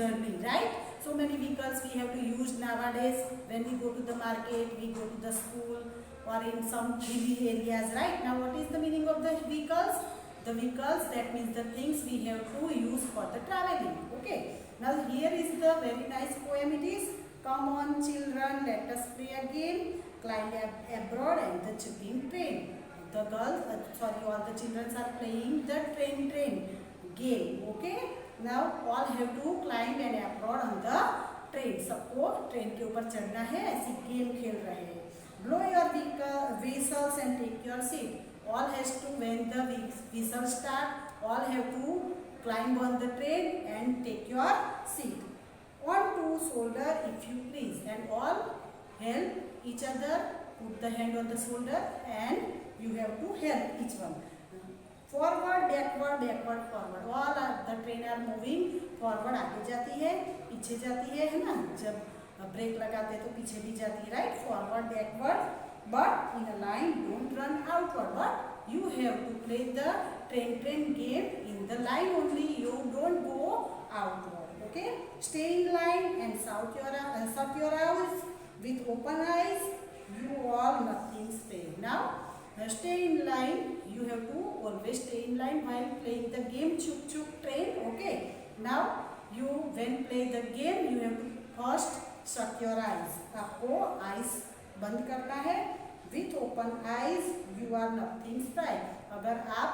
journey, right? So many vehicles we have to use nowadays when we go to the market, we go to the school or in some hilly areas, right? Now what is the meaning of the vehicles? The vehicles, that means the things we have to use for the traveling. Okay. Now here is the very nice poem it is. Come on children, let us play a game. Climb abroad and the chipping train. The girls, all the children are playing the train game. Okay. Now all have to climb and abroad on the train. सबको train के ऊपर चढ़ना है, ऐसी game खेल रहे हैं. Blow your whistles and take your seat. All has to, when the whistle start, all have to climb on the train and take your seat. On to shoulder if you please, and all help each other. Put the hand on the shoulder and you have to help each one. Forward, backward, backward, forward. All the train are moving forward, आगे जाती है, पीछे जाती है ना? जब break लगाते तो पीछे भी जाती है, right? Forward, backward, but in a line, don't run outward. But you have to play the train game in the line only. You don't go outward. Okay? Stay in line and shut your eyes with open eyes. You all nothing say. Now stay in line. You have to always stay in line while playing the game Chuk Chuk train. Okay. Now you when play the game you have to first shut your eyes. आपको eyes बंद करना है. With open eyes you are nothing spy. अगर आप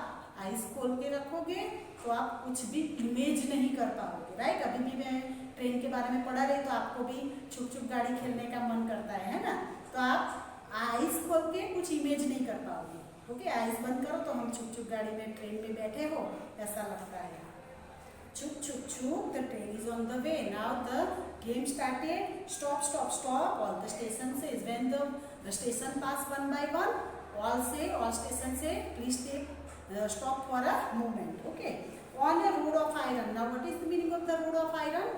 eyes खोल के रखोगे तो आप कुछ भी इमेज नहीं कर पाओगे, राइट? अभी भी मैं ट्रेन के बारे में पढ़ा रही तो आपको भी छुक छुक गाड़ी खेलने का मन करता है ना? तो आप आइज खोल के कुछ इमेज नहीं कर पाओगे. ओके, आइज बंद करो तो हम छुक छुक गाड़ी में ट्रेन में बैठे हो ऐसा लगता है. Chuk chuk chuk, the train is on the way. Now the game started. Stop, stop, stop. All the station says. When the station pass one by one, all stations say, please take stop for a moment. Okay. On a road of iron. Now what is the meaning of the road of iron?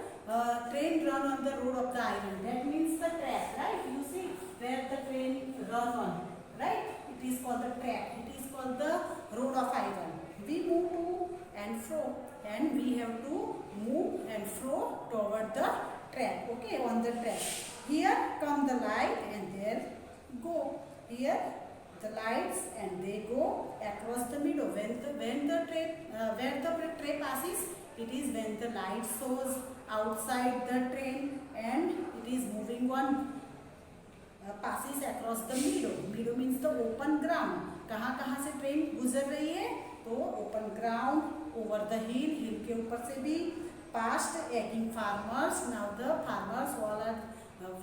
Train run on the road of the iron. That means the track, right? You see where the train run on, right? It is called the track. It is called the road of iron. We move to and fro. And we have to move and flow toward the track. Okay, on the track. Here come the light and there go. Here the lights and they go across the meadow. When the train passes, it is when the light shows outside the train and it is moving on. Passes across the meadow. Meadow means the open ground. कहाँ से train गुजर रही है? तो open ground, over the hill के ऊपर से भी. Past ageing farmers. Now the farmers all are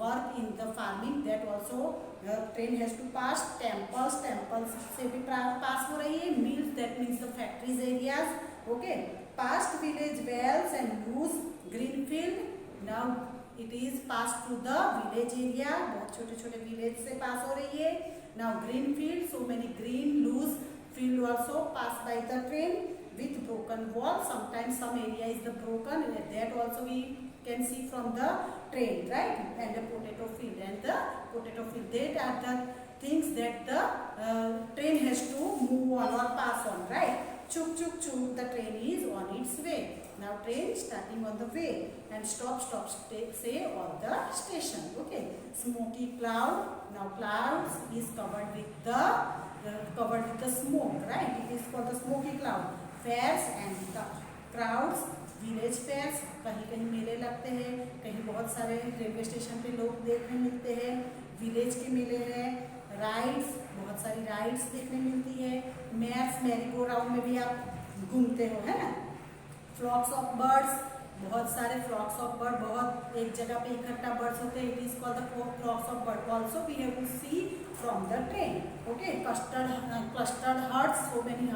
work in the farming. That also train has to pass. Temples से भी पास हो रही है. Mills, that means the factories areas. Okay. Past village wells and loose green field. Now it is pass to the village area. बहुत छोटे छोटे village से पास हो रही है. Now green field, so many green loose field also passed by the train with broken wall. Sometimes some area is the broken, that also we can see from the train, right? And the potato field that are the things that the train has to move on or pass on, right? Chuk chuk chuk, the train is on its way. Now train starting on the way and stop say on the station. Okay. Smoky cloud. Now clouds is covered with the smoke, right? It is called the smoky cloud. Fairs and the crowds. Village fairs, कहीं कहीं मेले लगते हैं, कहीं बहुत सारे railway station पे लोग देखने मिलते हैं. विलेज के मेले हैं. राइड्स, बहुत सारी राइड्स देखने मिलती है. मेयर्स, मैरी गो राउंड में भी आप घूमते हो, है ना. फ्लॉक्स ऑफ बर्ड्स, बहुत सारे फ्लॉक्स ऑफ बर्ड, बहुत एक जगह पे इकट्ठा बर्ड्स होते हैं. It is called the flocks of bird. Also we have to see from the train. Okay. Clustered herds, so many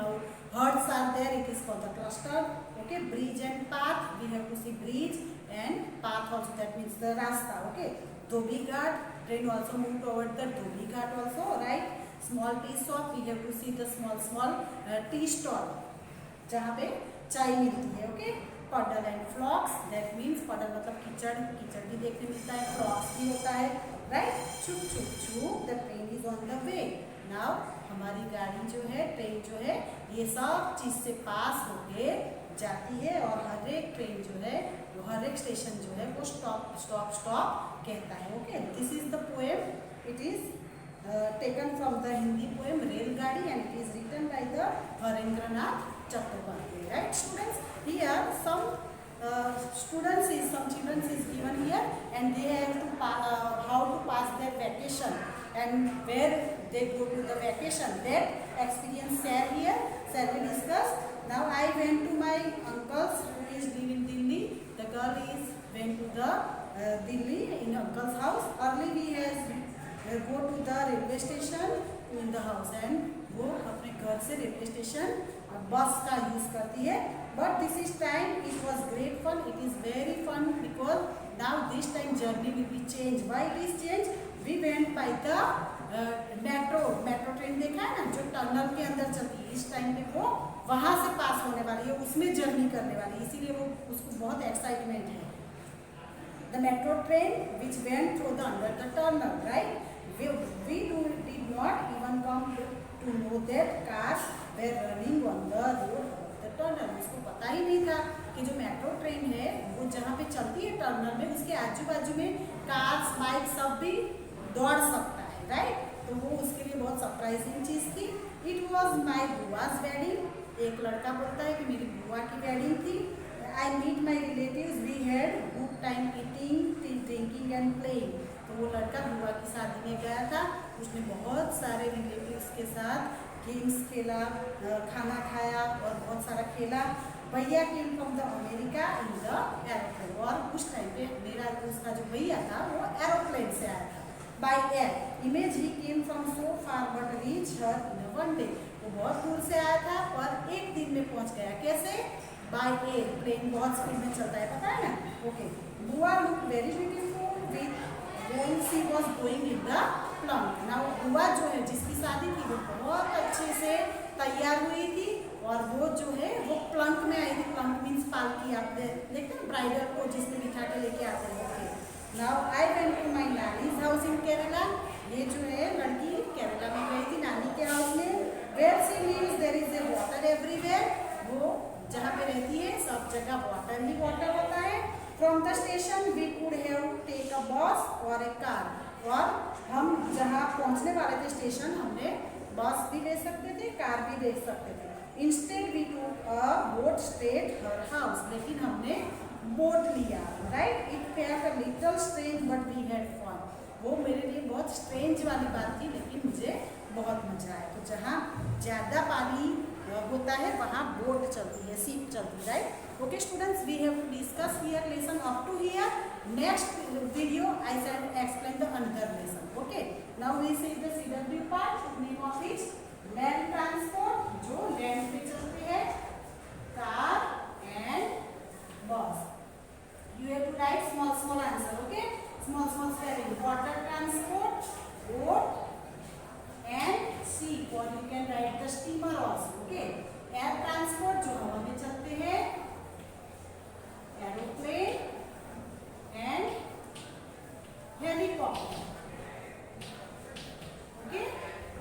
herds are there. It is called the cluster. Okay. Bridge and path, we have to see bridge and path also, that means the rasta. Okay. Dhobi Ghat, train also move toward the Dhobi Ghat also, right? Small tea shop, we have to see the small tea stall जहाँ पे चाय मिलती है. Okay. puddle and flocks, that means puddle मतलब कीचड़ भी देखने मिलता है. flocks भी होता है, right? चुप चुप चुप, the train is on the way. Now हमारी गाड़ी जो है, ट्रेन जो है, ये सब चीज से पास होके जाती है और हर एक ट्रेन जो है वो हर एक एक स्टेशन जो है वो स्टॉप स्टॉप स्टॉप कहता है. Okay, this is the poem. It is taken from the Hindi poem रेलगाड़ी and it is written by the Harindranath Chattopadhyay. Right students? Here some children is given here and they have to how to pass their vacation and where they go to the vacation. That experience share here. Shall we discuss? Now I went to my uncle's who is living in Delhi. The girl is went to the Delhi in uncle's house. Early we has go to the railway station in the house and वो अपने घर से railway station bus का use करती है. But this is time it was great fun. It is very fun because now this time journey will be change. Why it is change? We went by the metro train. देखा है ना जो tunnel के अंदर चलती है. इस time पे वो वहां से पास होने वाली है, उसमें जर्नी करने वाली है, इसीलिए वो उसको बहुत एक्साइटमेंट है. The metro train which went through the under the tunnel, right? We did not even come to know that cars were running on the road of the tunnel. उसको पता ही नहीं था कि जो मेट्रो ट्रेन है वो जहाँ पे चलती है टनल में, उसके आजू बाजू में कार्स बाइक सब भी दौड़ सकता है. राइट? तो वो उसके लिए बहुत सरप्राइजिंग चीज़ थी. इट वॉज माई बुआज वेडिंग. एक लड़का बोलता है कि मेरी बुआ की वेडिंग थी. I meet my relatives. We had good time eating, drinking and playing. तो वो लड़का बुआ की शादी में गया था. उसने बहुत सारे रिलेटिव्स के साथ गेम्स खेला, खाना खाया और बहुत सारा खेला. भैया came from the America in the aeroplane. और उस टाइम पे मेरा उसका जो भैया था वो एरोप्लेन से आया था. By air. Image he came from so far but reach her in one day. वो बहुत दूर से आया था और एक दिन में पहुंच गया. कैसे? By air. प्लेन बहुत स्पीड में चलता है, पता है ना. ओके. बुआ look very beautiful with when she was going in the Planck. Now बुआ जो है जिसकी शादी थी वो बहुत अच्छे से तैयार हुई थी और वो जो है वो प्लंक में आई थी. प्लंक मीन्स पालकी. आप देखते हैं ब्राइडल को जिसमें बिठा के लेके आते हैं. Okay. Now I went to my nani's house in Kerala. ये जो है लड़की केरला में गई थी नानी के हाउस में. Where she lives there is a water everywhere. वो जहाँ पे रहती है सब जगह वाटर ही वाटर होता है. From the station we could have take a bus और ए कार. और हम जहाँ पहुँचने वाले थे स्टेशन हमने बस भी ले सकते थे, कार भी ले सकते थे. Instead we took a boat straight her house. लेकिन हमने बोट लिया. Right? It felt a little strange but we had fun. वो मेरे लिए बहुत स्ट्रेंज वाली बात थी लेकिन मुझे बहुत मजा आया. तो जहाँ ज़्यादा पानी होता है वहाँ बोट चलती है, शिप चलती है. Right? Okay students, we have to discuss here lesson up to here. Next video I shall explain the another lesson. Okay. Now we see the CW part. Name of it land transport. जो land पे चलते हैं car and bus. You have to write small small answer. Okay. small spelling. Water transport, boat and ship, or you can write the steamer also. Okay. Air transport जो हवा में चलते हैं, aeroplane and helicopter. Okay.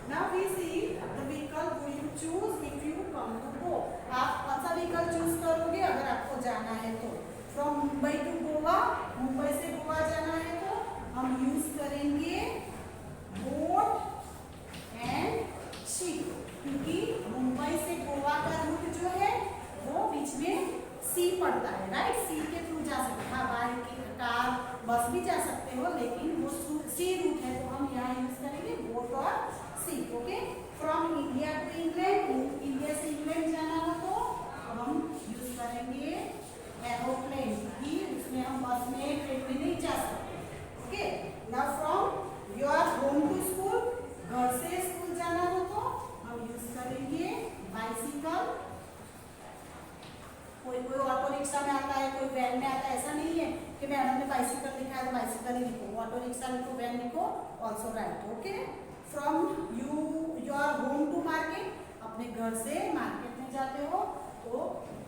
Now we see the vehicle who you choose if you come to go. आप कौन सा vehicle choose करोगे अगर आपको जाना है तो? From मुंबई to गोवा, मुंबई से गोवा जाना है तो हम यूज करेंगे बोट एंड शिप. क्योंकि मुंबई से गोवा का रूट जो है वो बीच में सी पड़ता है. राइट? सी के थ्रू जा सकते हैं. बाइक, कार, बस भी जा सकते हो लेकिन वो सी रूट है तो हम यहाँ यूज करेंगे बोट और sea. Okay. From India to England, India से इंग्लैंड जाना हो तो हम यूज करेंगे एरोप्लेन. क्योंकि उसमें हम बस में ट्रेन में नहीं जा सकते. Okay. Now from your home to school, घर से स्कूल जाना हो तो हम यूज करेंगे बाइसिकल. कोई कोई ऑटो रिक्शा में आता है, कोई वैन में आता है. ऐसा नहीं है कि मैडम ने बाइसिकल लिखा है तो बाइसिकल ही लिखो. ऑटो रिक्शा लिखो, वैन लिखो, also write. Okay. From your home to market, अपने घर से मार्केट में जाते हो तो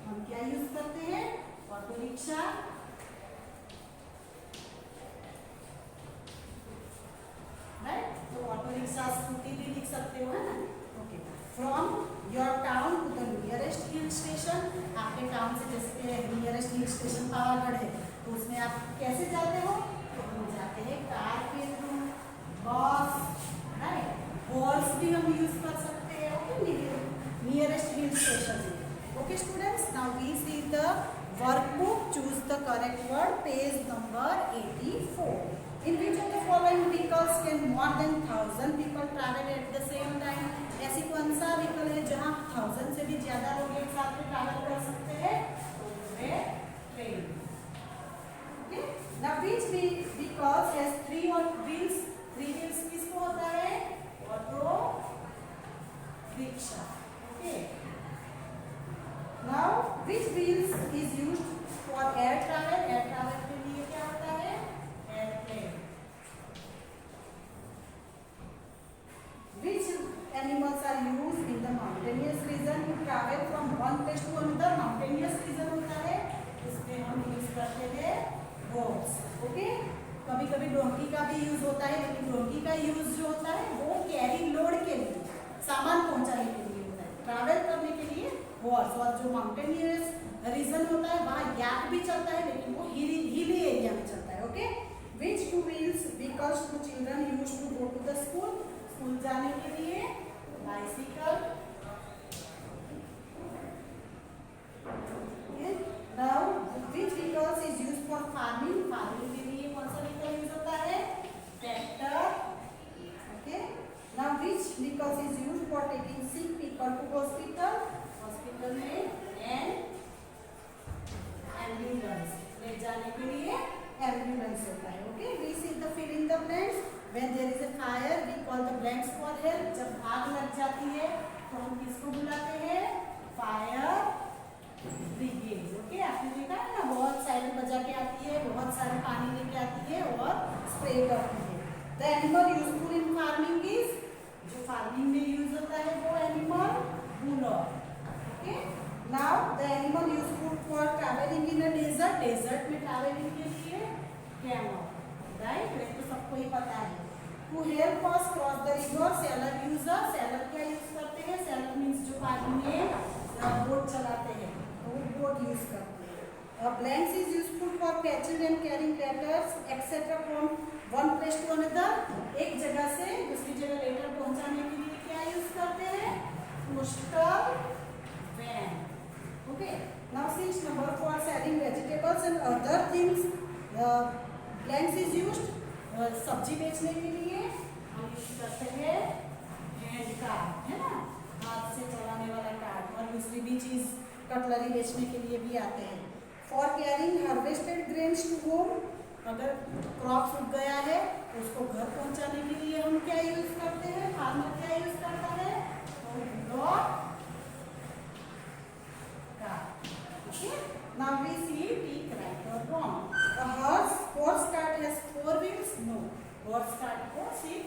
हम क्या यूज करते हैं? Auto rickshaw. राइट? तो ऑटो रिक्शा, स्कूटी भी लिख सकते हो, है ना. Okay. From your town to the nearest hill station, आपके टाउन से जैसे नियरेस्ट हिल स्टेशन पावागढ़ है तो आप कैसे जाते हो? तो हम जाते हैं कार के थ्रू, बस, राइट, हॉर्स भी हम यूज कर सकते हैं, ओके, नियरेस्ट हिल स्टेशन में। Okay students, now we see the workbook, choose the correct word, page number 84. In which of the following vehicles can more than 1000 people travel at the same time? ऐसी कौन सा vehicle है जहाँ 1000 से भी ज्यादा लोग एक साथ में ट्रैवल कर सकते हैं? तो वो है train. Okay, now which vehicle has three wheels? Three wheels किसको होता है? Auto rickshaw. Okay, now which wheels is used for air travel? Air travel के लिए क्या होता है? Airplane. Which animals are used in the mountainous region to travel from one place to another? Mountainous region होता है, इसमें हम use करते हैं horse। ओके, कभी कभी डोंकी का भी यूज होता है, लेकिन डोंकी का यूज जो होता है वो कैरी लोड के लिए, सामान पहुंचाने के लिए होता है, ट्रैवल करने के लिए हॉर्स। और जो माउंटेनियस रीजन होता है वहाँ याक भी चलता है, लेकिन वो हिली एरिया में चलता है। Okay, which two wheels vehicles to children use to go to the school? School जाने के लिए bicycle. Now which vehicles is used for farming? Farming के लिए कौन सा व्हीकल यूज होता है? Tractor. Okay, now which vehicles is used for taking sick people to hospital? Hospital में एम्बुलेंस, ले जाने के लिए एम्बुलेंस होता है। Okay, we see the fill in the blanks. When there is a fire, we call the blanks for help. जब आग लग जाती है तो हम किसको बुलाते हैं? Fire brigade. ओके, आपने देखा है ना, बहुत साइरन बजा के आती है, बहुत सारे पानी लेके आती है और स्प्रे करती है। The animal useful in farming is, जो फार्मिंग में यूज होता है वो animal bullock. Okay, now the animal useful for traveling in a desert. Desert में ट्रैवलिंग के लिए कैमल, राइट, ये तो सबको ही पता है। To help us cross the river, sailor user, sailor क्या यूज करते हैं? sailor means जो पानी में बोट चलाते हैं, वो बोट यूज करते हैं। Blanks is useful for fetching and carrying letters etc. from one place to another. एक जगह से दूसरी जगह लेटर पहुंचाने के लिए क्या यूज करते हैं? Postal van. Okay, now 6 number for selling vegetables and other things. Blanks is used सब्जी बेचने के लिए हम यूज करते हैं हैंड कार्ट, है ना, हाथ से चलाने वाला कार्ट। और दूसरी भी चीज कटलरी बेचने के लिए भी आते हैं। For carrying harvested grains to home, अगर क्रॉप सूख गया है तो उसको घर पहुंचाने के लिए हम क्या यूज करते हैं? फार्मर क्या यूज करता है? Now we see tick right और wrong. horse cart has 4 wheels? No, horse cart को सिर्फ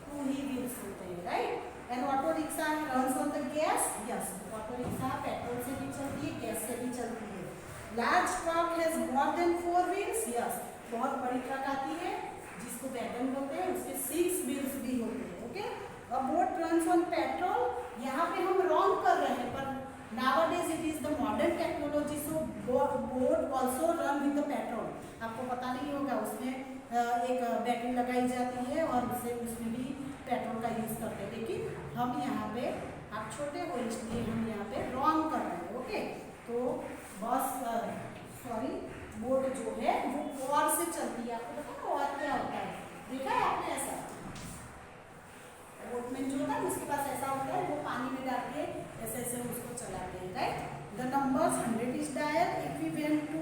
2 ही wheels होते हैं, right? And auto rickshaw runs on the gas? Yes, auto rickshaw petrol से भी चलती है, गैस से भी चलती है। Large truck has more than 4 wheels? Yes, बहुत बड़ी ट्रक आती है जिसको वैगन बोलते हैं, उसके 6 wheels भी होते हैं। Okay, a boat runs on petrol, यहाँ पे हम रॉन्ग कर रहे हैं, पर nowadays it is the modern technology, so boat also run with the petrol. आपको पता नहीं होगा, उसमें एक बैटरी लगाई जाती है और उसमें भी पेट्रोल का यूज करते हैं, लेकिन हम यहाँ पे, आप छोटे हो इसलिए हम यहाँ पे रॉन्ग कर रहे हैं। ओके, तो बस सॉरी, बोट जो है वो और से चलती है। आपको पता है और क्या होता है? देखा है आपने ऐसा? बोटमैन जो होता है उसके पास ऐसा होता है, वो पानी में डाल के ऐसे ऐसे उसको चलाते हैं, right? The numbers 100 is dial if we went to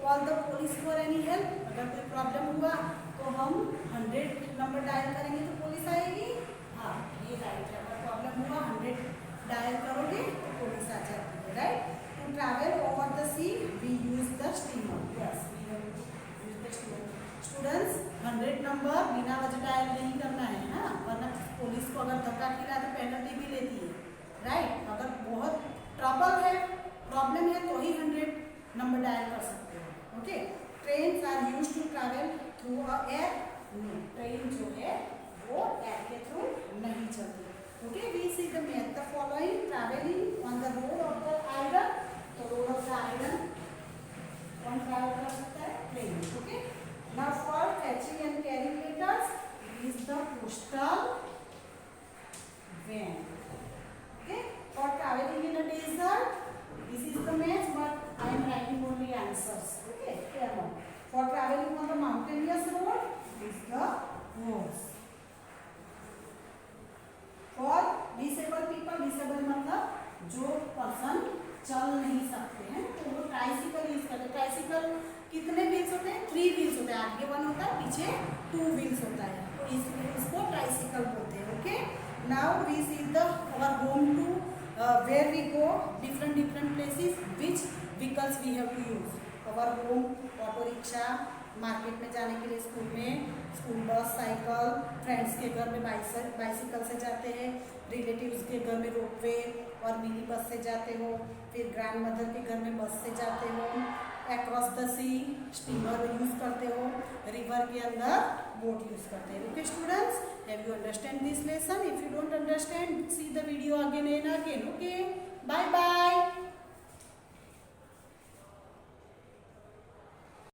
call the police for any help. अगर कोई प्रॉब्लम हुआ तो हम 100 नंबर डायल करेंगे तो पुलिस आएगी। हाँ, ये राइट है, अगर प्रॉब्लम हुआ 100 डायल करोगे तो पुलिस आ जाती है, right? To travel over the sea we use the steamer. Yes, we use the steamer. Students, 100 number बिना वजह डायल नहीं करना है, हाँ, वरना पुलिस को अगर धक्का खिला तो पेनल्टी भी लेती है, राइट? अगर बहुत ट्रबल है, प्रॉब्लम है तो ही 100 नंबर डायल कर सकते हो। Okay, train are use to travel through air? नहीं, ट्रेन जो है वो एयर के थ्रू नहीं चलती। Okay, we see the math the following traveling on the road of the iron. तो रोड ऑफ द आयरन कौन ट्रैवल कर सकता है? ट्रेन। ओके, चल नहीं सकते हैं, तो वो ट्राइसिकल यूज करते हैं। ट्राइसिकल कितने व्हील्स होते हैं? 3 व्हील्स होते हैं, आगे 1 होता है, पीछे 2 व्हील्स होता है, तो इसलिए इसको ट्राइसिकल बोलते हैं। Okay, now we see the our home to where we go, different places, which vehicles we have to use. Our home auto rickshaw, market में जाने के लिए स्कूल में स्कूल बस, साइकिल, फ्रेंड्स के घर में बाइसिकल से जाते हैं, रिलेटिव्स के घर में रोपवे और मिनी बस से जाते हो, फिर ग्रैंड मदर के घर में बस से जाते हो, across the sea steamer use करते हो, रिवर के अंदर बोट यूज करते हैं। Okay students, have you understand this lesson? If you don't understand, see the video again and again. Okay, bye bye.